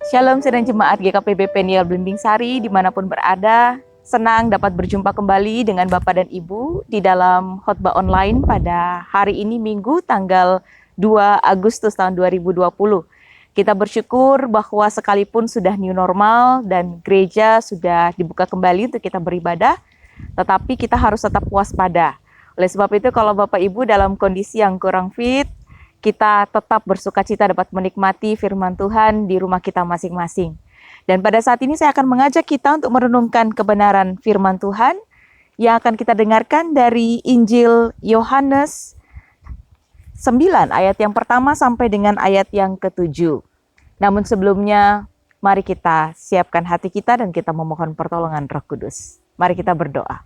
Shalom sedang jemaat GKPB Peniel Belimbing Sari dimanapun berada. Senang dapat berjumpa kembali dengan Bapak dan Ibu di dalam khotbah online pada hari ini Minggu tanggal 2 Agustus tahun 2020. Kita bersyukur bahwa sekalipun sudah new normal dan gereja sudah dibuka kembali untuk kita beribadah, tetapi kita harus tetap waspada. Oleh sebab itu kalau Bapak Ibu dalam kondisi yang kurang fit, kita tetap bersukacita dapat menikmati firman Tuhan di rumah kita masing-masing. Dan pada saat ini saya akan mengajak kita untuk merenungkan kebenaran firman Tuhan yang akan kita dengarkan dari Injil Yohanes 9 ayat yang pertama sampai dengan ayat yang ke-7. Namun sebelumnya, mari kita siapkan hati kita dan kita memohon pertolongan Roh Kudus. Mari kita berdoa.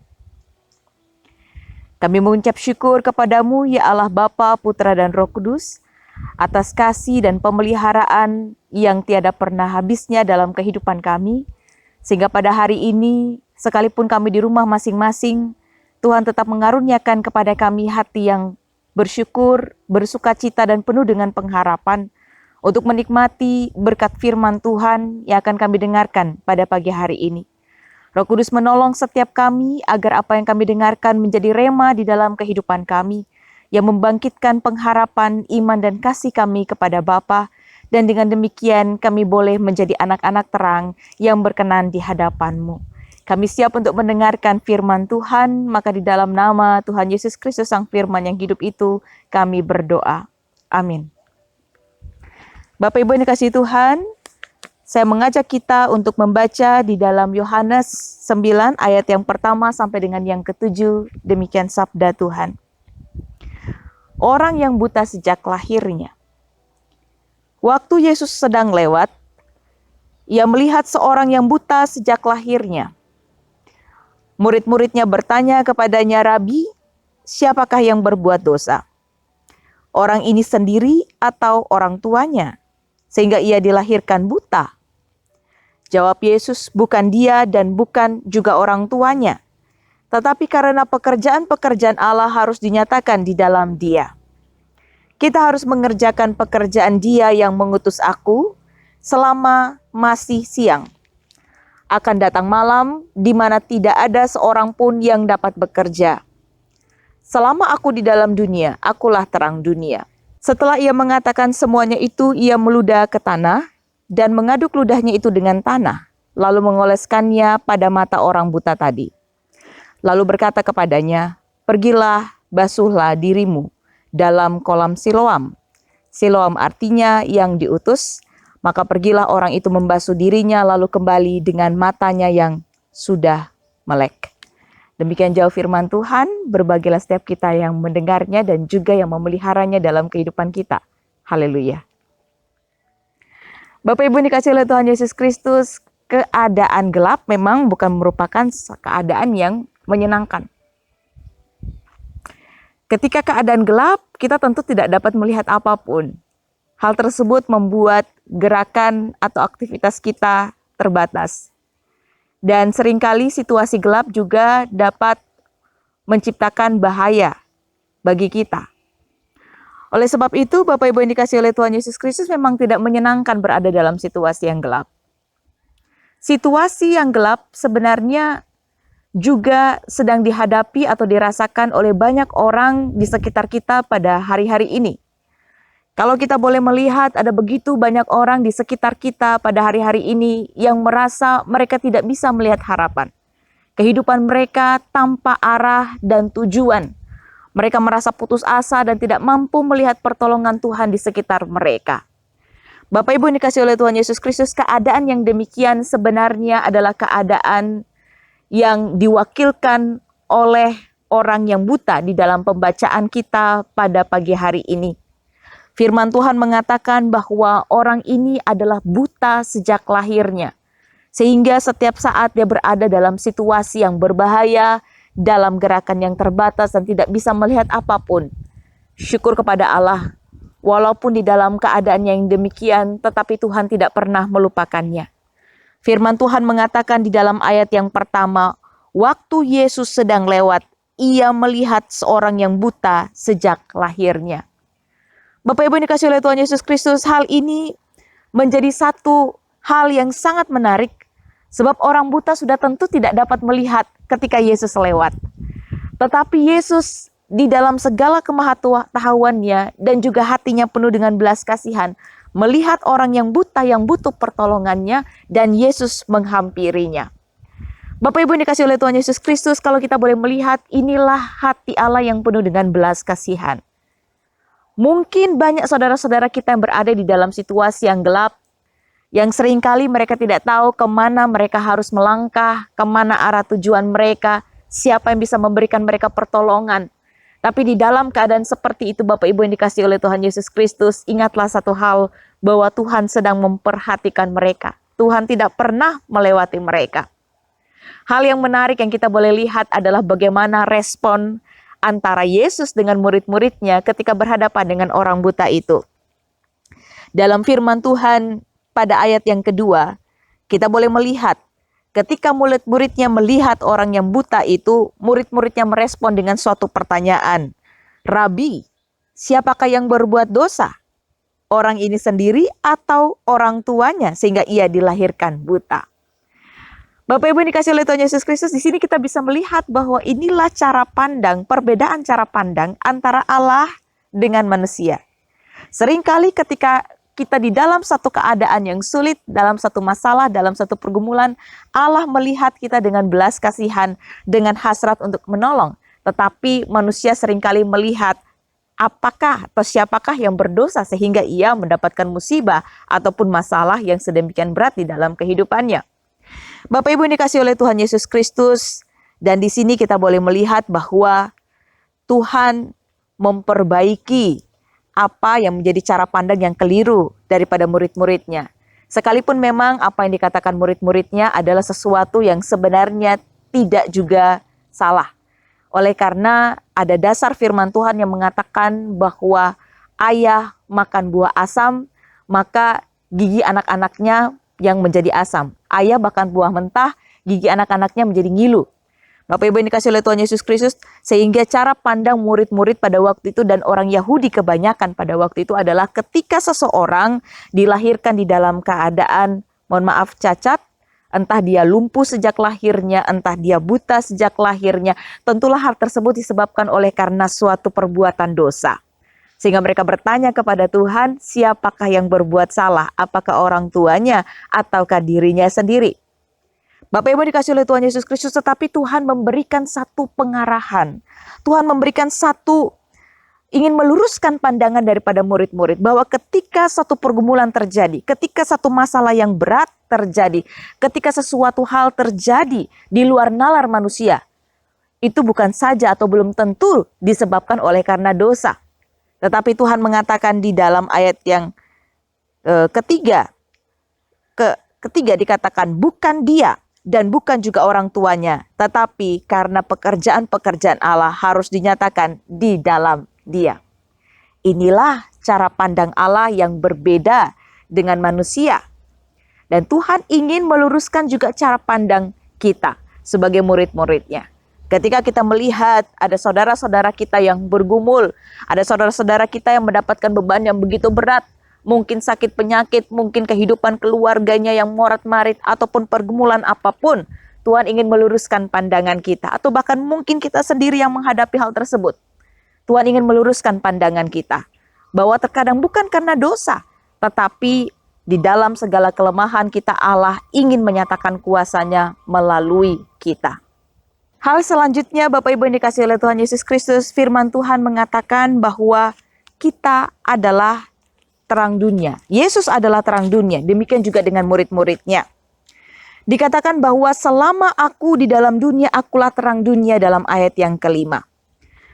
Kami mengucap syukur kepadamu, ya Allah Bapa, Putra, dan Roh Kudus, atas kasih dan pemeliharaan yang tiada pernah habisnya dalam kehidupan kami, sehingga pada hari ini, sekalipun kami di rumah masing-masing, Tuhan tetap mengaruniakan kepada kami hati yang bersyukur, bersukacita, dan penuh dengan pengharapan untuk menikmati berkat firman Tuhan yang akan kami dengarkan pada pagi hari ini. Roh Kudus menolong setiap kami agar apa yang kami dengarkan menjadi rema di dalam kehidupan kami, yang membangkitkan pengharapan, iman, dan kasih kami kepada Bapa, dan dengan demikian kami boleh menjadi anak-anak terang yang berkenan di hadapan-Mu. Kami siap untuk mendengarkan firman Tuhan, maka di dalam nama Tuhan Yesus Kristus Sang Firman yang hidup itu, kami berdoa. Amin. Bapak Ibu yang dikasihi Tuhan, saya mengajak kita untuk membaca di dalam Yohanes 9 ayat yang pertama sampai dengan yang ke-7, demikian sabda Tuhan. Orang yang buta sejak lahirnya. Waktu Yesus sedang lewat, ia melihat seorang yang buta sejak lahirnya. Murid-muridnya bertanya kepadanya, "Rabi, siapakah yang berbuat dosa? Orang ini sendiri atau orang tuanya, sehingga ia dilahirkan buta?" Jawab Yesus, "Bukan dia dan bukan juga orang tuanya, tetapi karena pekerjaan-pekerjaan Allah harus dinyatakan di dalam dia. Kita harus mengerjakan pekerjaan Dia yang mengutus aku selama masih siang. Akan datang malam di mana tidak ada seorang pun yang dapat bekerja. Selama aku di dalam dunia, akulah terang dunia." Setelah ia mengatakan semuanya itu, ia meludah ke tanah dan mengaduk ludahnya itu dengan tanah, lalu mengoleskannya pada mata orang buta tadi. Lalu berkata kepadanya, "Pergilah, basuhlah dirimu dalam kolam Siloam." Siloam artinya yang diutus. Maka pergilah orang itu membasuh dirinya, lalu kembali dengan matanya yang sudah melek. Demikian jauh firman Tuhan, berbagilah setiap kita yang mendengarnya dan juga yang memeliharanya dalam kehidupan kita. Haleluya. Bapak Ibu dikasihi oleh Tuhan Yesus Kristus, keadaan gelap memang bukan merupakan keadaan yang menyenangkan. Ketika keadaan gelap, kita tentu tidak dapat melihat apapun. Hal tersebut membuat gerakan atau aktivitas kita terbatas. Dan seringkali situasi gelap juga dapat menciptakan bahaya bagi kita. Oleh sebab itu, Bapak Ibu yang dikasihi oleh Tuhan Yesus Kristus memang tidak menyenangkan berada dalam situasi yang gelap. Situasi yang gelap sebenarnya juga sedang dihadapi atau dirasakan oleh banyak orang di sekitar kita pada hari-hari ini. Kalau kita boleh melihat, ada begitu banyak orang di sekitar kita pada hari-hari ini yang merasa mereka tidak bisa melihat harapan. Kehidupan mereka tanpa arah dan tujuan. Mereka merasa putus asa dan tidak mampu melihat pertolongan Tuhan di sekitar mereka. Bapak Ibu yang dikasihi oleh Tuhan Yesus Kristus, keadaan yang demikian sebenarnya adalah keadaan yang diwakilkan oleh orang yang buta di dalam pembacaan kita pada pagi hari ini. Firman Tuhan mengatakan bahwa orang ini adalah buta sejak lahirnya. Sehingga setiap saat dia berada dalam situasi yang berbahaya, dalam gerakan yang terbatas dan tidak bisa melihat apapun. Syukur kepada Allah, walaupun di dalam keadaan yang demikian, tetapi Tuhan tidak pernah melupakannya. Firman Tuhan mengatakan di dalam ayat yang pertama, waktu Yesus sedang lewat, ia melihat seorang yang buta sejak lahirnya. Bapak Ibu yang dikasihi oleh Tuhan Yesus Kristus, hal ini menjadi satu hal yang sangat menarik, sebab orang buta sudah tentu tidak dapat melihat ketika Yesus lewat. Tetapi Yesus di dalam segala kemahatauannya dan juga hatinya penuh dengan belas kasihan, melihat orang yang buta yang butuh pertolongannya, dan Yesus menghampirinya. Bapak Ibu yang dikasihi oleh Tuhan Yesus Kristus, kalau kita boleh melihat, inilah hati Allah yang penuh dengan belas kasihan. Mungkin banyak saudara-saudara kita yang berada di dalam situasi yang gelap, yang seringkali mereka tidak tahu kemana mereka harus melangkah, kemana arah tujuan mereka, siapa yang bisa memberikan mereka pertolongan. Tapi di dalam keadaan seperti itu, Bapak Ibu yang dikasihi oleh Tuhan Yesus Kristus, ingatlah satu hal, bahwa Tuhan sedang memperhatikan mereka. Tuhan tidak pernah melewati mereka. Hal yang menarik yang kita boleh lihat adalah bagaimana respon antara Yesus dengan murid-muridnya ketika berhadapan dengan orang buta itu. Dalam firman Tuhan pada ayat yang kedua, kita boleh melihat ketika murid-muridnya melihat orang yang buta itu, murid-muridnya merespon dengan suatu pertanyaan. Rabi, siapakah yang berbuat dosa? Orang ini sendiri atau orang tuanya sehingga ia dilahirkan buta? Bapak Ibu yang dikasihi oleh Tuhan Yesus Kristus, di sini kita bisa melihat bahwa inilah cara pandang, perbedaan cara pandang antara Allah dengan manusia. Seringkali ketika kita di dalam satu keadaan yang sulit, dalam satu masalah, dalam satu pergumulan, Allah melihat kita dengan belas kasihan, dengan hasrat untuk menolong. Tetapi manusia seringkali melihat apakah atau siapakah yang berdosa sehingga ia mendapatkan musibah ataupun masalah yang sedemikian berat di dalam kehidupannya. Bapak Ibu yang dikasihi oleh Tuhan Yesus Kristus, dan di sini kita boleh melihat bahwa Tuhan memperbaiki apa yang menjadi cara pandang yang keliru daripada murid-muridnya. Sekalipun memang apa yang dikatakan murid-muridnya adalah sesuatu yang sebenarnya tidak juga salah. Oleh karena ada dasar firman Tuhan yang mengatakan bahwa ayah makan buah asam, maka gigi anak-anaknya yang menjadi asam. Ayah bahkan buah mentah, gigi anak-anaknya menjadi ngilu. Bapak Ibu yang dikasihi oleh Tuhan Yesus Kristus, sehingga cara pandang murid-murid pada waktu itu dan orang Yahudi kebanyakan pada waktu itu adalah ketika seseorang dilahirkan di dalam keadaan, mohon maaf, cacat, entah dia lumpuh sejak lahirnya, entah dia buta sejak lahirnya, tentulah hal tersebut disebabkan oleh karena suatu perbuatan dosa. Sehingga mereka bertanya kepada Tuhan, siapakah yang berbuat salah? Apakah orang tuanya ataukah dirinya sendiri? Bapak Ibu dikasihi oleh Tuhan Yesus Kristus, tetapi Tuhan memberikan satu pengarahan. Tuhan memberikan ingin meluruskan pandangan daripada murid-murid bahwa ketika satu pergumulan terjadi, ketika satu masalah yang berat terjadi, ketika sesuatu hal terjadi di luar nalar manusia, itu bukan saja atau belum tentu disebabkan oleh karena dosa. Tetapi Tuhan mengatakan di dalam ayat yang ketiga dikatakan bukan dia dan bukan juga orang tuanya, tetapi karena pekerjaan-pekerjaan Allah harus dinyatakan di dalam dia. Inilah cara pandang Allah yang berbeda dengan manusia. Dan Tuhan ingin meluruskan juga cara pandang kita sebagai murid-muridnya. Ketika kita melihat ada saudara-saudara kita yang bergumul, ada saudara-saudara kita yang mendapatkan beban yang begitu berat, mungkin sakit penyakit, mungkin kehidupan keluarganya yang morat-marit, ataupun pergumulan apapun, Tuhan ingin meluruskan pandangan kita, atau bahkan mungkin kita sendiri yang menghadapi hal tersebut. Tuhan ingin meluruskan pandangan kita, bahwa terkadang bukan karena dosa, tetapi di dalam segala kelemahan kita Allah ingin menyatakan kuasa-Nya melalui kita. Hal selanjutnya Bapak Ibu yang dikasihi oleh Tuhan Yesus Kristus, firman Tuhan mengatakan bahwa kita adalah terang dunia. Yesus adalah terang dunia, demikian juga dengan murid-muridnya. Dikatakan bahwa selama aku di dalam dunia, akulah terang dunia dalam ayat yang kelima.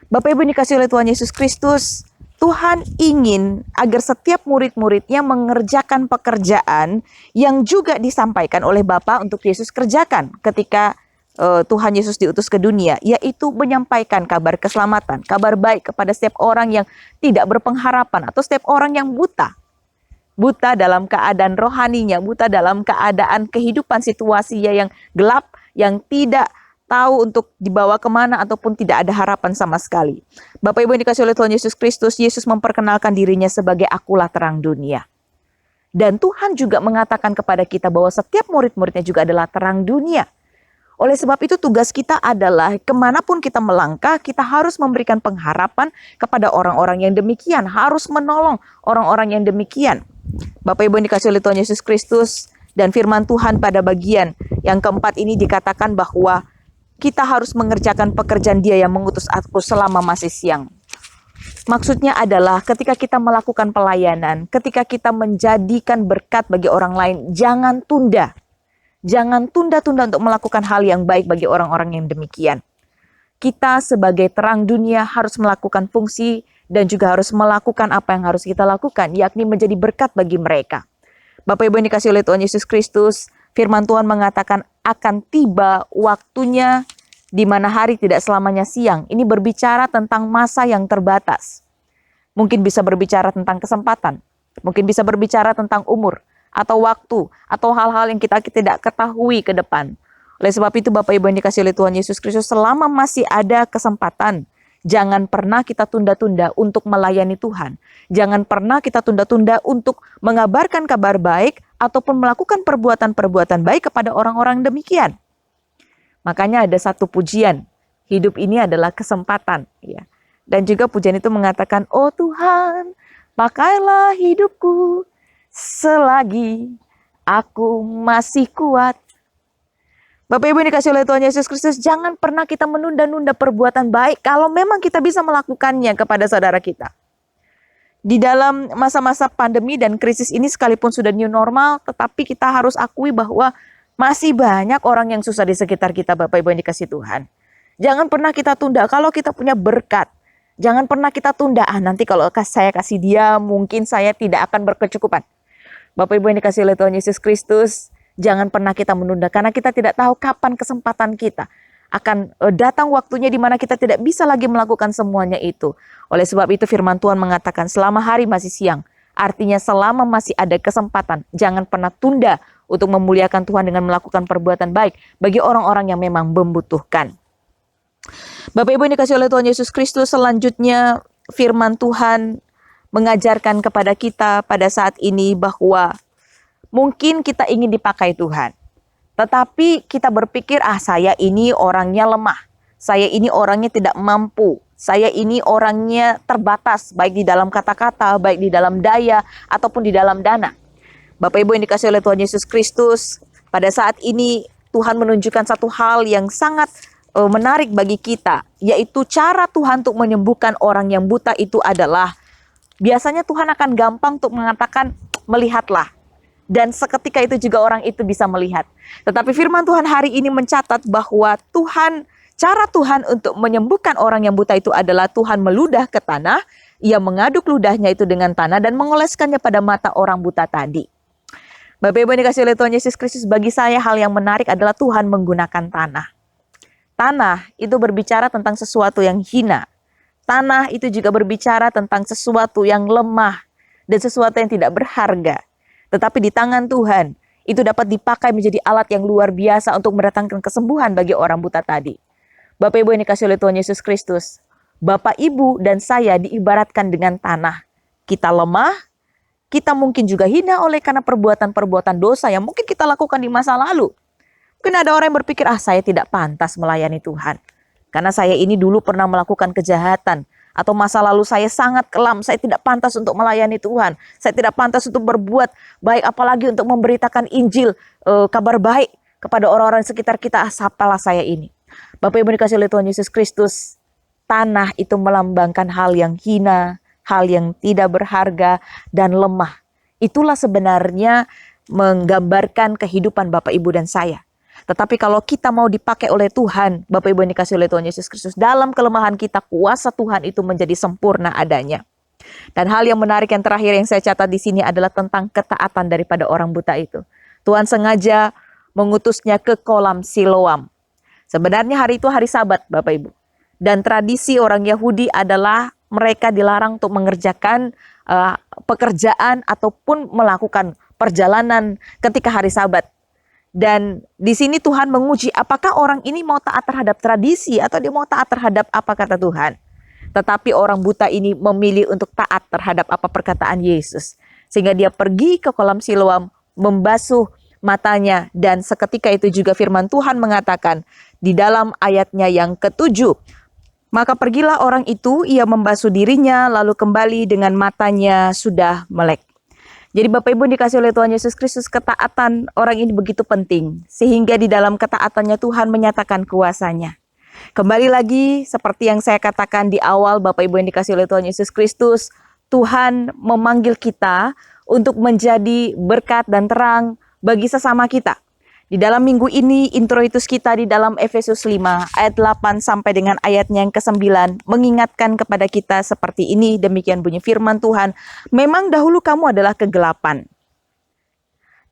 Bapak Ibu yang dikasihi oleh Tuhan Yesus Kristus, Tuhan ingin agar setiap murid-muridnya mengerjakan pekerjaan yang juga disampaikan oleh Bapa untuk Yesus kerjakan ketika Tuhan Yesus diutus ke dunia, yaitu menyampaikan kabar keselamatan, kabar baik kepada setiap orang yang tidak berpengharapan atau setiap orang yang buta. Buta dalam keadaan rohaninya, buta dalam keadaan kehidupan situasinya yang gelap, yang tidak tahu untuk dibawa kemana ataupun tidak ada harapan sama sekali. Bapak Ibu yang dikasihi oleh Tuhan Yesus Kristus, Yesus memperkenalkan dirinya sebagai akulah terang dunia. Dan Tuhan juga mengatakan kepada kita bahwa setiap murid-muridnya juga adalah terang dunia. Oleh sebab itu tugas kita adalah kemanapun kita melangkah, kita harus memberikan pengharapan kepada orang-orang yang demikian. Harus menolong orang-orang yang demikian. Bapak Ibu yang dikasihi oleh Tuhan Yesus Kristus, dan firman Tuhan pada bagian yang keempat ini dikatakan bahwa kita harus mengerjakan pekerjaan Dia yang mengutus aku selama masih siang. Maksudnya adalah ketika kita melakukan pelayanan, ketika kita menjadikan berkat bagi orang lain, jangan tunda. Jangan tunda-tunda untuk melakukan hal yang baik bagi orang-orang yang demikian. Kita sebagai terang dunia harus melakukan fungsi dan juga harus melakukan apa yang harus kita lakukan, yakni menjadi berkat bagi mereka. Bapak Ibu yang dikasihi oleh Tuhan Yesus Kristus, firman Tuhan mengatakan akan tiba waktunya di mana hari tidak selamanya siang. Ini berbicara tentang masa yang terbatas. Mungkin bisa berbicara tentang kesempatan. Mungkin bisa berbicara tentang umur atau waktu atau hal-hal yang kita tidak ketahui ke depan. Oleh sebab itu Bapak Ibu yang dikasihi oleh Tuhan Yesus Kristus, selama masih ada kesempatan, jangan pernah kita tunda-tunda untuk melayani Tuhan. Jangan pernah kita tunda-tunda untuk mengabarkan kabar baik ataupun melakukan perbuatan-perbuatan baik kepada orang-orang demikian. Makanya ada satu pujian, hidup ini adalah kesempatan. Ya. Dan juga pujian itu mengatakan, oh Tuhan, pakailah hidupku selagi aku masih kuat. Bapak Ibu yang dikasihi oleh Tuhan Yesus Kristus, jangan pernah kita menunda-nunda perbuatan baik kalau memang kita bisa melakukannya kepada saudara kita. Di dalam masa-masa pandemi dan krisis ini sekalipun sudah new normal, tetapi kita harus akui bahwa masih banyak orang yang susah di sekitar kita, Bapak Ibu yang dikasihi Tuhan. Jangan pernah kita tunda kalau kita punya berkat. Jangan pernah kita tunda, nanti kalau saya kasih dia mungkin saya tidak akan berkecukupan. Bapak Ibu yang dikasihi oleh Tuhan Yesus Kristus, jangan pernah kita menunda karena kita tidak tahu kapan kesempatan kita akan datang waktunya di mana kita tidak bisa lagi melakukan semuanya itu. Oleh sebab itu firman Tuhan mengatakan selama hari masih siang, artinya selama masih ada kesempatan, jangan pernah tunda untuk memuliakan Tuhan dengan melakukan perbuatan baik bagi orang-orang yang memang membutuhkan. Bapak Ibu yang dikasihi oleh Tuhan Yesus Kristus, selanjutnya firman Tuhan mengajarkan kepada kita pada saat ini bahwa mungkin kita ingin dipakai Tuhan. Tetapi kita berpikir, saya ini orangnya lemah. Saya ini orangnya tidak mampu. Saya ini orangnya terbatas, baik di dalam kata-kata, baik di dalam daya, ataupun di dalam dana. Bapak Ibu yang dikasihi oleh Tuhan Yesus Kristus, pada saat ini Tuhan menunjukkan satu hal yang sangat menarik bagi kita, yaitu cara Tuhan untuk menyembuhkan orang yang buta itu adalah, biasanya Tuhan akan gampang untuk mengatakan, melihatlah. Dan seketika itu juga orang itu bisa melihat. Tetapi firman Tuhan hari ini mencatat bahwa cara Tuhan untuk menyembuhkan orang yang buta itu adalah Tuhan meludah ke tanah, Ia mengaduk ludahnya itu dengan tanah dan mengoleskannya pada mata orang buta tadi. Bapak Ibu yang dikasihi oleh Tuhan Yesus Kristus, bagi saya hal yang menarik adalah Tuhan menggunakan tanah. Tanah itu berbicara tentang sesuatu yang hina. Tanah itu juga berbicara tentang sesuatu yang lemah dan sesuatu yang tidak berharga. Tetapi di tangan Tuhan, itu dapat dipakai menjadi alat yang luar biasa untuk mendatangkan kesembuhan bagi orang buta tadi. Bapak Ibu yang dikasihi oleh Tuhan Yesus Kristus, Bapak Ibu dan saya diibaratkan dengan tanah. Kita lemah, kita mungkin juga hina oleh karena perbuatan-perbuatan dosa yang mungkin kita lakukan di masa lalu. Mungkin ada orang yang berpikir, saya tidak pantas melayani Tuhan. Karena saya ini dulu pernah melakukan kejahatan. Atau masa lalu saya sangat kelam, saya tidak pantas untuk melayani Tuhan. Saya tidak pantas untuk berbuat baik, apalagi untuk memberitakan Injil, kabar baik kepada orang-orang sekitar kita. Siapalah saya ini. Bapak Ibu dikasihi oleh Tuhan Yesus Kristus, tanah itu melambangkan hal yang hina, hal yang tidak berharga dan lemah. Itulah sebenarnya menggambarkan kehidupan Bapak Ibu dan saya. Tetapi kalau kita mau dipakai oleh Tuhan, Bapak Ibu yang dikasihi oleh Tuhan Yesus Kristus, dalam kelemahan kita, kuasa Tuhan itu menjadi sempurna adanya. Dan hal yang menarik yang terakhir yang saya catat di sini adalah tentang ketaatan daripada orang buta itu. Tuhan sengaja mengutusnya ke kolam Siloam. Sebenarnya hari itu hari Sabat, Bapak Ibu. Dan tradisi orang Yahudi adalah mereka dilarang untuk mengerjakan pekerjaan ataupun melakukan perjalanan ketika hari Sabat. Dan di sini Tuhan menguji apakah orang ini mau taat terhadap tradisi atau dia mau taat terhadap apa kata Tuhan. Tetapi orang buta ini memilih untuk taat terhadap apa perkataan Yesus. sehingga dia pergi ke kolam Siloam membasuh matanya. Dan seketika itu juga firman Tuhan mengatakan di dalam ayatnya yang ke-7, maka pergilah orang itu, ia membasuh dirinya, lalu kembali dengan matanya sudah melek. Jadi Bapak Ibu dikasih oleh Tuhan Yesus Kristus, ketaatan orang ini begitu penting. Sehingga di dalam ketaatannya Tuhan menyatakan kuasanya. Kembali lagi seperti yang saya katakan di awal, Bapak Ibu yang dikasih oleh Tuhan Yesus Kristus, Tuhan memanggil kita untuk menjadi berkat dan terang bagi sesama kita. Di dalam minggu ini, introitus kita di dalam Efesus 5 ayat 8 sampai dengan ayatnya yang ke-9 mengingatkan kepada kita seperti ini. Demikian bunyi firman Tuhan, memang dahulu kamu adalah kegelapan,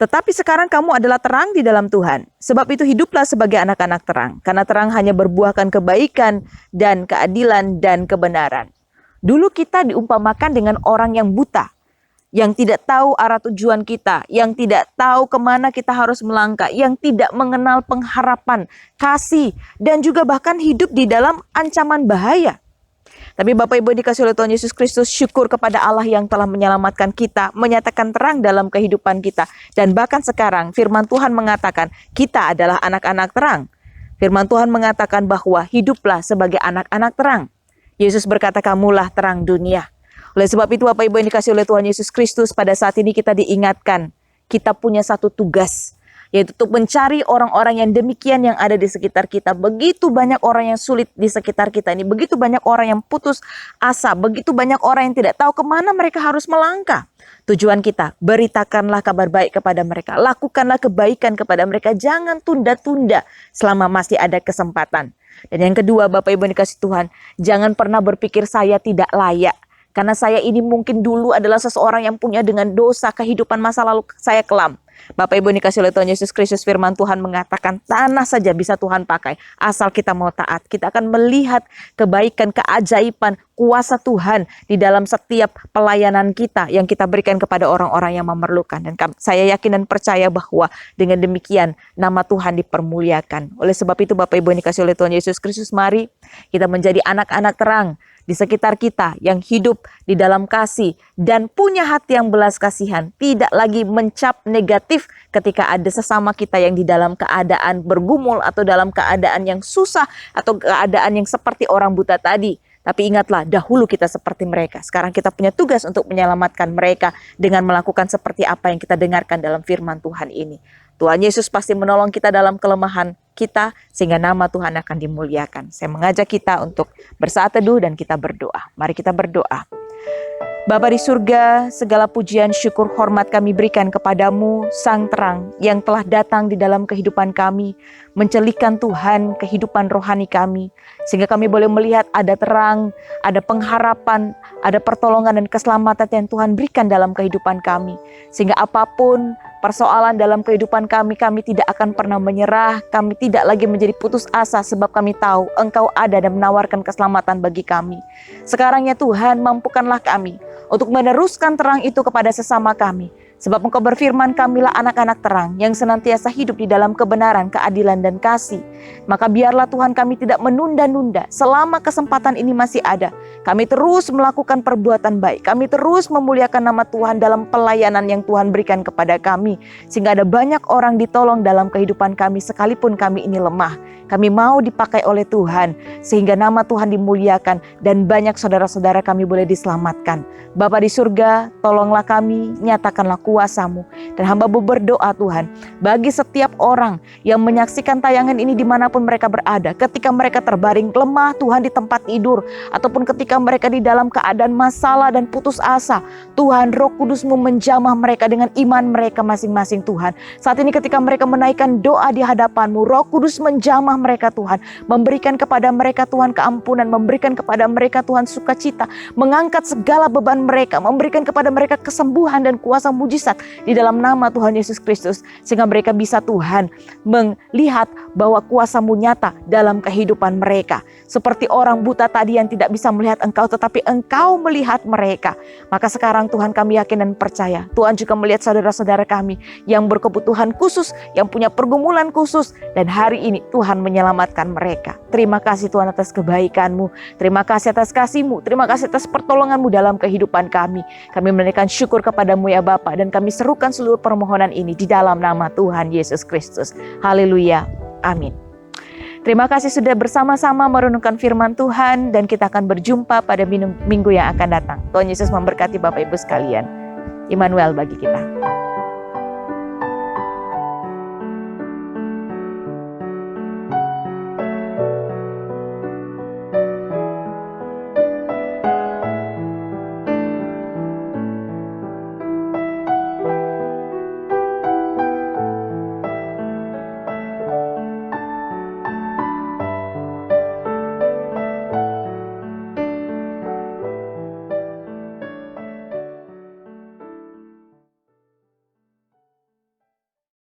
tetapi sekarang kamu adalah terang di dalam Tuhan. Sebab itu hiduplah sebagai anak-anak terang, karena terang hanya berbuahkan kebaikan dan keadilan dan kebenaran. Dulu kita diumpamakan dengan orang yang buta, yang tidak tahu arah tujuan kita, yang tidak tahu kemana kita harus melangkah, yang tidak mengenal pengharapan, kasih, dan juga bahkan hidup di dalam ancaman bahaya. Tapi Bapak Ibu dikasih oleh Tuhan Yesus Kristus, syukur kepada Allah yang telah menyelamatkan kita, menyatakan terang dalam kehidupan kita. Dan bahkan sekarang firman Tuhan mengatakan kita adalah anak-anak terang. Firman Tuhan mengatakan bahwa hiduplah sebagai anak-anak terang. Yesus berkata, kamulah terang dunia. Oleh sebab itu Bapak Ibu yang dikasih oleh Tuhan Yesus Kristus, pada saat ini kita diingatkan, kita punya satu tugas, yaitu untuk mencari orang-orang yang demikian yang ada di sekitar kita. Begitu banyak orang yang sulit di sekitar kita ini, begitu banyak orang yang putus asa, begitu banyak orang yang tidak tahu kemana mereka harus melangkah. Tujuan kita, beritakanlah kabar baik kepada mereka, lakukanlah kebaikan kepada mereka, jangan tunda-tunda selama masih ada kesempatan. Dan yang kedua Bapak Ibu yang dikasih Tuhan, jangan pernah berpikir saya tidak layak. Karena saya ini mungkin dulu adalah seseorang yang punya dengan dosa, kehidupan masa lalu saya kelam. Bapak Ibu dikasih oleh Tuhan Yesus Kristus, firman Tuhan mengatakan tanah saja bisa Tuhan pakai. Asal kita mau taat, kita akan melihat kebaikan, keajaiban, kuasa Tuhan di dalam setiap pelayanan kita yang kita berikan kepada orang-orang yang memerlukan. Dan saya yakin dan percaya bahwa dengan demikian nama Tuhan dipermuliakan. Oleh sebab itu Bapak Ibu dikasih oleh Tuhan Yesus Kristus, mari kita menjadi anak-anak terang di sekitar kita yang hidup di dalam kasih dan punya hati yang belas kasihan, tidak lagi mencap negatif ketika ada sesama kita yang di dalam keadaan bergumul atau dalam keadaan yang susah atau keadaan yang seperti orang buta tadi. Tapi ingatlah, dahulu kita seperti mereka. Sekarang kita punya tugas untuk menyelamatkan mereka dengan melakukan seperti apa yang kita dengarkan dalam firman Tuhan ini. Tuhan Yesus pasti menolong kita dalam kelemahan kita sehingga nama Tuhan akan dimuliakan. Saya mengajak kita untuk bersaat teduh dan kita berdoa. Mari kita berdoa. Bapa di surga, segala pujian, syukur, hormat kami berikan kepadamu, Sang Terang yang telah datang di dalam kehidupan kami, mencelikan Tuhan kehidupan rohani kami, sehingga kami boleh melihat ada terang, ada pengharapan, ada pertolongan dan keselamatan yang Tuhan berikan dalam kehidupan kami. Sehingga apapun persoalan dalam kehidupan kami, kami tidak akan pernah menyerah, kami tidak lagi menjadi putus asa sebab kami tahu Engkau ada dan menawarkan keselamatan bagi kami. Sekarang ya Tuhan, mampukanlah kami untuk meneruskan terang itu kepada sesama kami. Sebab Engkau berfirman, kamilah anak-anak terang yang senantiasa hidup di dalam kebenaran, keadilan, dan kasih. Maka biarlah Tuhan kami tidak menunda-nunda selama kesempatan ini masih ada. Kami terus melakukan perbuatan baik. Kami terus memuliakan nama Tuhan dalam pelayanan yang Tuhan berikan kepada kami. Sehingga ada banyak orang ditolong dalam kehidupan kami sekalipun kami ini lemah. Kami mau dipakai oleh Tuhan sehingga nama Tuhan dimuliakan dan banyak saudara-saudara kami boleh diselamatkan. Bapa di surga, tolonglah kami, nyatakanlah kuasa-Mu. Dan hamba berdoa Tuhan, bagi setiap orang yang menyaksikan tayangan ini dimanapun mereka berada, ketika mereka terbaring lemah Tuhan di tempat tidur, ataupun ketika mereka di dalam keadaan masalah dan putus asa, Tuhan Roh Kudus-Mu menjamah mereka dengan iman mereka masing-masing Tuhan. Saat ini ketika mereka menaikkan doa di hadapan-Mu, Roh Kudus menjamah mereka Tuhan, memberikan kepada mereka Tuhan keampunan, memberikan kepada mereka Tuhan sukacita, mengangkat segala beban mereka, memberikan kepada mereka kesembuhan dan kuasa mujizat di dalam nama Tuhan Yesus Kristus, sehingga mereka bisa Tuhan melihat bahwa kuasa-Mu nyata dalam kehidupan mereka. Seperti orang buta tadi yang tidak bisa melihat Engkau, tetapi Engkau melihat mereka. Maka sekarang Tuhan kami yakin dan percaya, Tuhan juga melihat saudara-saudara kami yang berkebutuhan khusus, yang punya pergumulan khusus, dan hari ini Tuhan menyelamatkan mereka. Terima kasih Tuhan atas kebaikan-Mu. Terima kasih atas kasih-Mu. Terima kasih atas pertolongan-Mu dalam kehidupan kami. Kami menaikkan syukur kepadamu ya Bapa, dan kami serukan seluruh permohonan ini di dalam nama Tuhan Yesus Kristus. Haleluya. Amin. Terima kasih sudah bersama-sama merenungkan firman Tuhan, dan kita akan berjumpa pada minggu yang akan datang. Tuhan Yesus memberkati Bapak Ibu sekalian. Immanuel bagi kita.